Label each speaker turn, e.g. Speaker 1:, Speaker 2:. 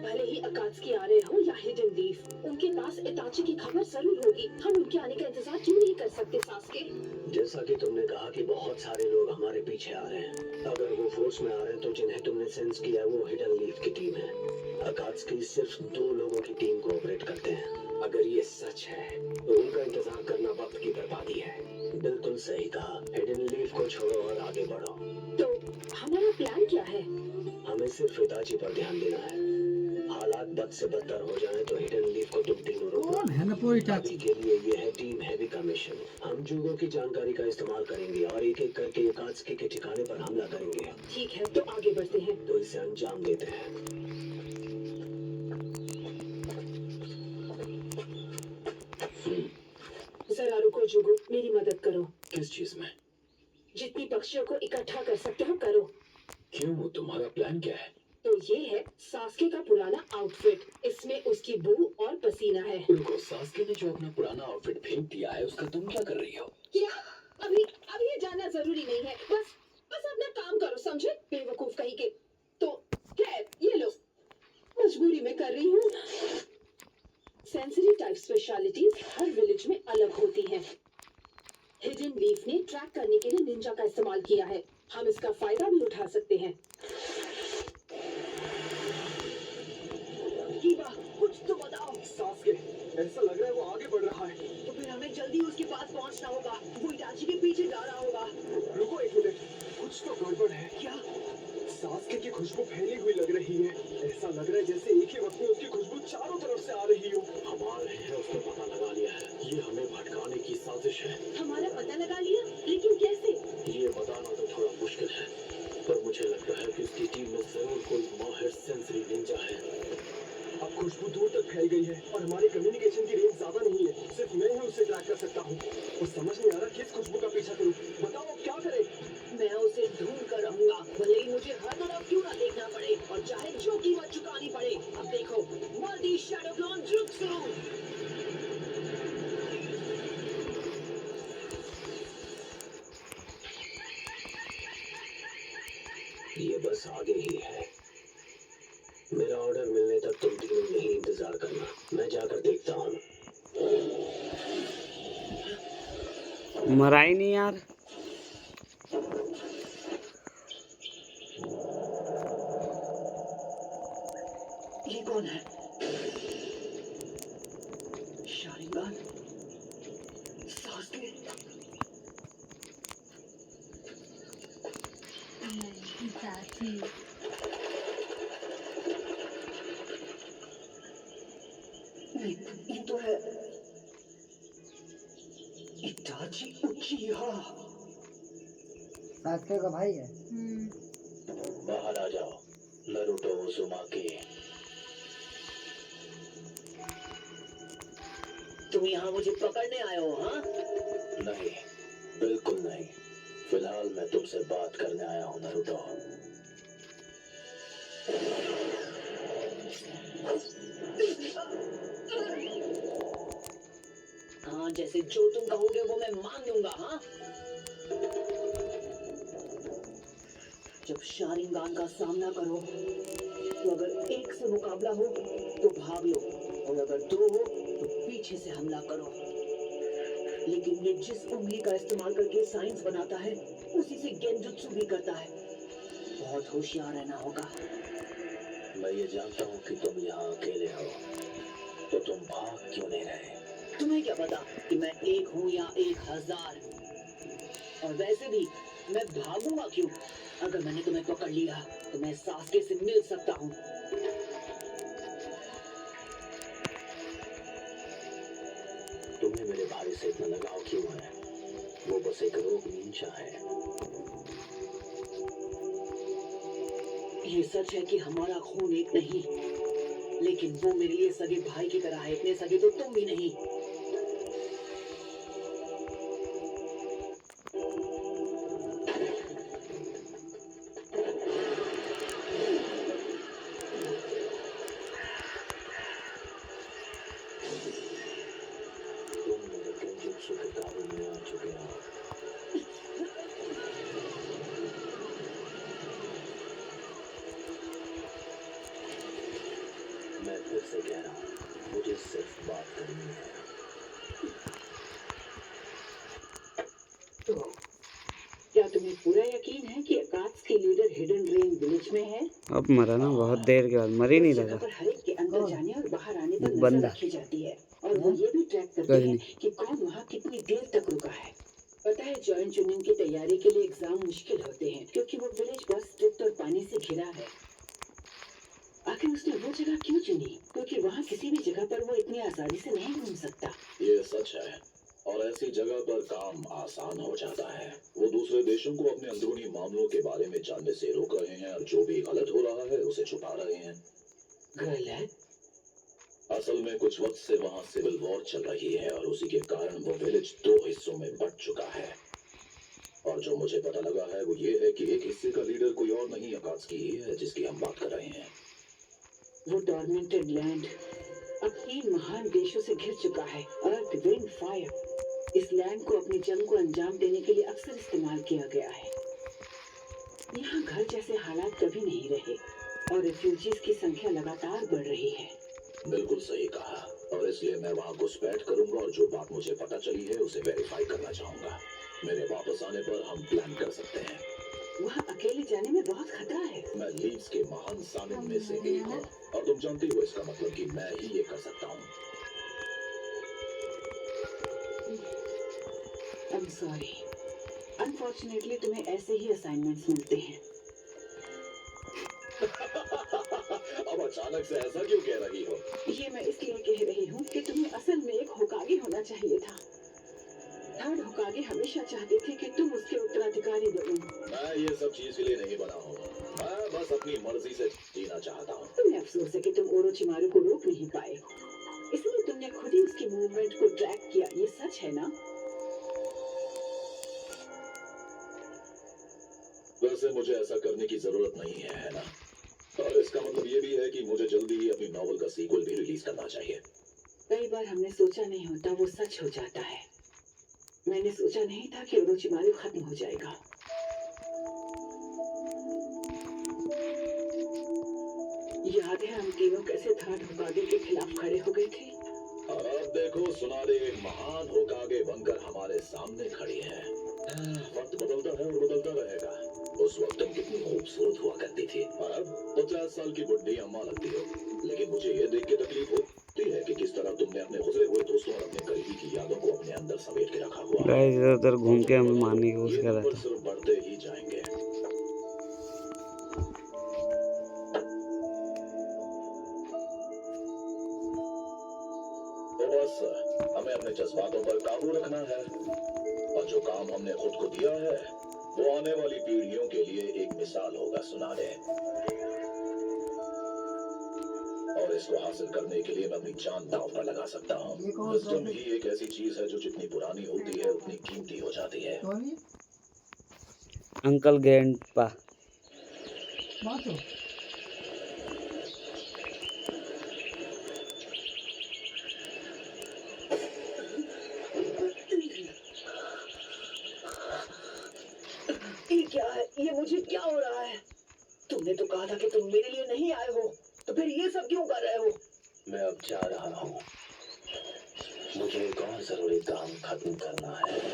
Speaker 1: भले ही अकात्सुकी आ रहे हो या हिडन लीफ, उनके पास इताची की खबर जरूर होगी। हम उनके आने का इंतजार क्यों नहीं कर सकते सास्के?
Speaker 2: जैसा कि तुमने कहा कि बहुत सारे लोग हमारे पीछे आ रहे हैं। अगर वो फोर्स में आ रहे हैं तो जिन्हें तुमने सेंस किया वो हिडन लीफ की टीम है। अकात्सुकी सिर्फ 2 लोगों की टीम को ऑपरेट करते हैं। अगर ये सच है तो उनका इंतजार करना वक्त की बर्बादी है। बिल्कुल सही कहा। हिडन लीफ को छोड़ो और आगे बढ़ो।
Speaker 1: तो हमारा प्लान क्या है?
Speaker 2: हमें सिर्फ इताची पर ध्यान देना है। हालात बद से बदतर हो जाए तो हिडन लीफ को तुम तीनों रोकना। अभी के लिए ये है टीम हैवी का मिशन। हम जुगों की जानकारी का इस्तेमाल करेंगे और एक एक करके अकात्सुकी के ठिकाने पर हमला करेंगे।
Speaker 1: ठीक है, तो आगे बढ़ते हैं।
Speaker 2: तो इसे अंजाम देते हैं।
Speaker 1: जरा रुको जुगो, मेरी मदद करो।
Speaker 2: किस चीज में?
Speaker 1: जितनी पक्षियों को इकट्ठा कर सकते हो करो।
Speaker 2: क्यों, तुम्हारा प्लान क्या है?
Speaker 1: तो ये है सास्के का पुराना आउटफिट। इसमें उसकी बू और पसीना है।
Speaker 2: रुको, सास्के ने जो अपना पुराना आउटफिट फेंक दिया है उसका तुम क्या कर रही हो?
Speaker 1: क्या? अभी ये जानना जरूरी नहीं है। बस अपना काम करो, समझे? बेवकूफ कहीं के। तो खैर, ये लो, मजबूरी में कर रही हूँ। सेंसरी टाइप स्पेशलिटीज हर विलेज में अलग होती हैं। हिडन लीफ ने ट्रैक करने के लिए निंजा का इस्तेमाल किया है। हम इसका फायदा भी उठा सकते हैं। कुछ तो बताओ।
Speaker 2: सास्के, ऐसा लग रहा है वो आगे बढ़ रहा है।
Speaker 1: तो फिर हमें जल्दी उसके पास पहुंचना होगा। वो इताची के पीछे जा रहा होगा।
Speaker 2: रुको एक मिनट, कुछ तो गड़बड़ है।
Speaker 1: क्या?
Speaker 2: सास्के की खुशबू फैली हुई लग रही है। ऐसा लग रहा है जैसे एक ही वक्त में उसकी खुशबू चारों तरफ से आ रही हो। हम आ रहे हैं, उसने पता लगा लिया है। ये हमें भटकाने की साजिश है।
Speaker 1: हमारा पता लगा लिया, लेकिन कैसे?
Speaker 2: ये बताना तो थोड़ा मुश्किल है, पर मुझे लगता है कि उसकी टीम में जरूर कोई माहिर सेंसरी निंजा है। अब खुशबू दूर तक फैल गई है और हमारी कम्युनिकेशन की रेंज ज्यादा नहीं है। सिर्फ मैं ही उसे ट्रैक कर सकता हूँ। और समझ नहीं आ रहा किस खुशबू का पीछा करूँ। बताओ अब क्या करें?
Speaker 1: मैं उसे ढूंढ कर रहूंगा, भले ही मुझे हर तरफ क्यों ना देखना पड़े और चाहे जो कीमत चुकानी पड़े। अब देखो, मल्टी शैडो क्लोन जुत्सु।
Speaker 2: ये बस आगे ही है। मेरा ऑर्डर मिलने तक तुम तीनों यही इंतजार करना। मैं जाकर देखता हूँ।
Speaker 3: मरा ही नहीं यार।
Speaker 1: ये कौन है? शारिंगान? सास्के?
Speaker 4: इताची।
Speaker 1: ये तो है इताची उचिहा।
Speaker 5: सास्के का भाई है।
Speaker 2: बाहर आ जाओ, नारुतो उज़ुमाकी।
Speaker 1: तुम यहाँ मुझे पकड़ने आए हो, हाँ?
Speaker 2: नहीं, बिल्कुल नहीं। फिलहाल मैं तुमसे बात करने आया हूँ नारुतो।
Speaker 1: हाँ, जैसे जो तुम कहोगे वो मैं मान लूंगा, हाँ? जब शारिंगान का सामना करो तो अगर एक से मुकाबला हो तो भाग लो, और अगर 2 हो तो पीछे से हमला करो। लेकिन ये जिस उंगली का इस्तेमाल करके साइंस बनाता है उसी से गेंजुत्सु भी करता है। बहुत होशियार रहना होगा।
Speaker 2: मैं ये जानता हूँ कि तुम यहाँ अकेले हो, तो तुम भाग क्यों नहीं रहे?
Speaker 1: तुम्हें क्या पता कि मैं 1 हूँ या 1000? और वैसे भी मैं भागूंगा क्यों? अगर मैंने तुम्हें पकड़ लिया तो मैं सास्के से मिल सकता हूँ।
Speaker 2: तुम्हें मेरे भाई से इतना लगाव क्यों है? वो बस एक रोग निंजा है।
Speaker 1: ये सच है कि हमारा खून एक नहीं, लेकिन वो मेरे लिए सगे भाई की तरह है। इतने सगे तो तुम भी नहीं।
Speaker 2: तुम मेरे गेंजुत्सु के काबू में आ चुके हो। मैं फिर से कह रहा हूँ, मुझे सिर्फ बात करनी है।
Speaker 1: तो क्या तुम्हें पूरा यकीन है कि अकाट्स की लीडर हिडन ड्रेन विलेज में है?
Speaker 3: अब मरा ना, बहुत देर के बाद मर ही नहीं
Speaker 1: उस
Speaker 3: रहा
Speaker 1: जगह
Speaker 3: था।
Speaker 1: पर हर एक के अंदर जाने और बाहर आने पर नजर
Speaker 3: बंदा।
Speaker 1: रखी जाती है और वो ये भी ट्रैक करते
Speaker 3: कोई
Speaker 1: हैं
Speaker 3: नहीं।
Speaker 1: कि कौन वहाँ कितनी देर तक रुका है। पता है, जॉइंट यूनियन की तैयारी के लिए एग्जाम मुश्किल होते हैं क्योंकि वो विलेज बहुत स्ट्रिक्ट और पानी से घिरा है। आखिर उसने वो जगह क्यों चुनी? क्योंकि वहाँ किसी भी जगह पर वो इतनी आसानी से नहीं घूम सकता।
Speaker 5: ये सच है, और ऐसी जगह पर काम आसान हो जाता है। वो दूसरे देशों को अपने अंदरूनी मामलों के बारे में जानने से रोक रहे हैं और जो भी गलत हो रहा है उसे छुपा रहे हैं।
Speaker 1: गलत?
Speaker 5: असल में कुछ वक्त से वहाँ सिविल वॉर चल रही है और उसी के कारण वो विलेज 2 हिस्सों में बंट चुका है। और जो मुझे पता लगा है वो ये है कि एक हिस्से का लीडर कोई और नहीं, अकात्सुकी ही है जिसकी हम बात कर रहे हैं।
Speaker 1: वो टॉर्मेंटेड लैंड अब 3 महान देशों से घिर चुका है। अर्थ, विंड, फायर। इस लैंड को अपनी जंग को अंजाम देने के लिए अक्सर इस्तेमाल किया गया है। यहाँ घर जैसे हालात कभी नहीं रहे और रिफ्यूजीज की संख्या लगातार बढ़ रही है।
Speaker 5: बिल्कुल सही कहा, और इसलिए मैं वहाँ घुसपैठ करूंगा और जो बात मुझे पता चली है उसे वेरीफाई करना चाहूंगा। मेरे वापस आने पर हम प्लान कर सकते हैं।
Speaker 1: वहाँ अकेले जाने में बहुत खतरा है।
Speaker 5: मैं लीड्स के महान सामिल में से एक हूँ, और तुम जानती हो इसका मतलब कि मैं ही ये कर सकता हूँ।
Speaker 1: I'm sorry. Unfortunately, तुम्हें ऐसे ही असाइनमेंट्स मिलते हैं।
Speaker 5: अब अचानक से ऐसा क्यों कह रही हो?
Speaker 1: ये मैं इसलिए कह रही हूँ कि तुम्हें असल में एक होकागे होना चाहिए था। थर्ड होकागे हमेशा चाहते थे कि तुम उसके उत्तराधिकारी बनो।
Speaker 5: मैं ये सब चीज के लिए नहीं बना हूँ, मैं बस अपनी मर्जी से जीना चाहता हूँ।
Speaker 1: तुम्हें अफसोस है कि तुम ओरोचिमारू को रोक नहीं पाए, इसलिए तुमने खुद ही उसकी मूवमेंट को ट्रैक किया। ये सच है ना?
Speaker 5: वैसे मुझे ऐसा करने की जरूरत नहीं है ना? और इसका मतलब ये भी है कि मुझे जल्दी ही अपनी नॉवल का सीक्वल भी रिलीज करना चाहिए।
Speaker 1: कई बार हमने सोचा नहीं होता, वो सच हो जाता है। मैंने सोचा नहीं था कि ओरोचिमारू खत्म हो जाएगा। याद है हम तीनों कैसे थर्ड होकागे के खिलाफ खड़े हो गए थे?
Speaker 5: और अब देखो, सुनारे एक महान होकागे बनकर हमारे सामने खड़ी है। वक्त बदलता है और बदलता रहेगा। उस वक्त तुम कितनी खूबसूरत हुआ करती थी, और अब 50 साल की बुढ़ी अम्मा लगती हो। लेकिन मुझे ये देख के तकलीफ होती है कि किस तरह तुमने अपने गुजरे हुए दोस्तों और अपने करीबी की यादों को अपने अंदर समेट के रखा हुआ है।
Speaker 3: गाइस इधर उधर घूम के हमें मारने की कोशिश
Speaker 5: ये
Speaker 3: कर रहा
Speaker 5: नंबर
Speaker 3: था।
Speaker 5: सिर्फ बढ़ते ही जाएंगे। तो बस हमें अपने जज्बातों पर काबू रखना है, और जो काम हमने खुद को दिया है वो आने वाली पीढ़ियों के लिए एक मिसाल होगा, सुनारे। और इसको हासिल करने के लिए मैं अपनी जान दांव पर लगा सकता हूँ। विजडम ही एक ऐसी चीज है जो जितनी पुरानी होती है उतनी कीमती हो जाती है।
Speaker 3: Uncle grandpa.
Speaker 1: ये क्या है? ये मुझे क्या हो रहा है? तुमने तो कहा था कि तुम मेरे लिए नहीं आए हो, तो फिर ये सब क्यों कर रहे हो?
Speaker 2: मैं अब जा रहा हूँ, मुझे एक और जरूरी काम खत्म करना है।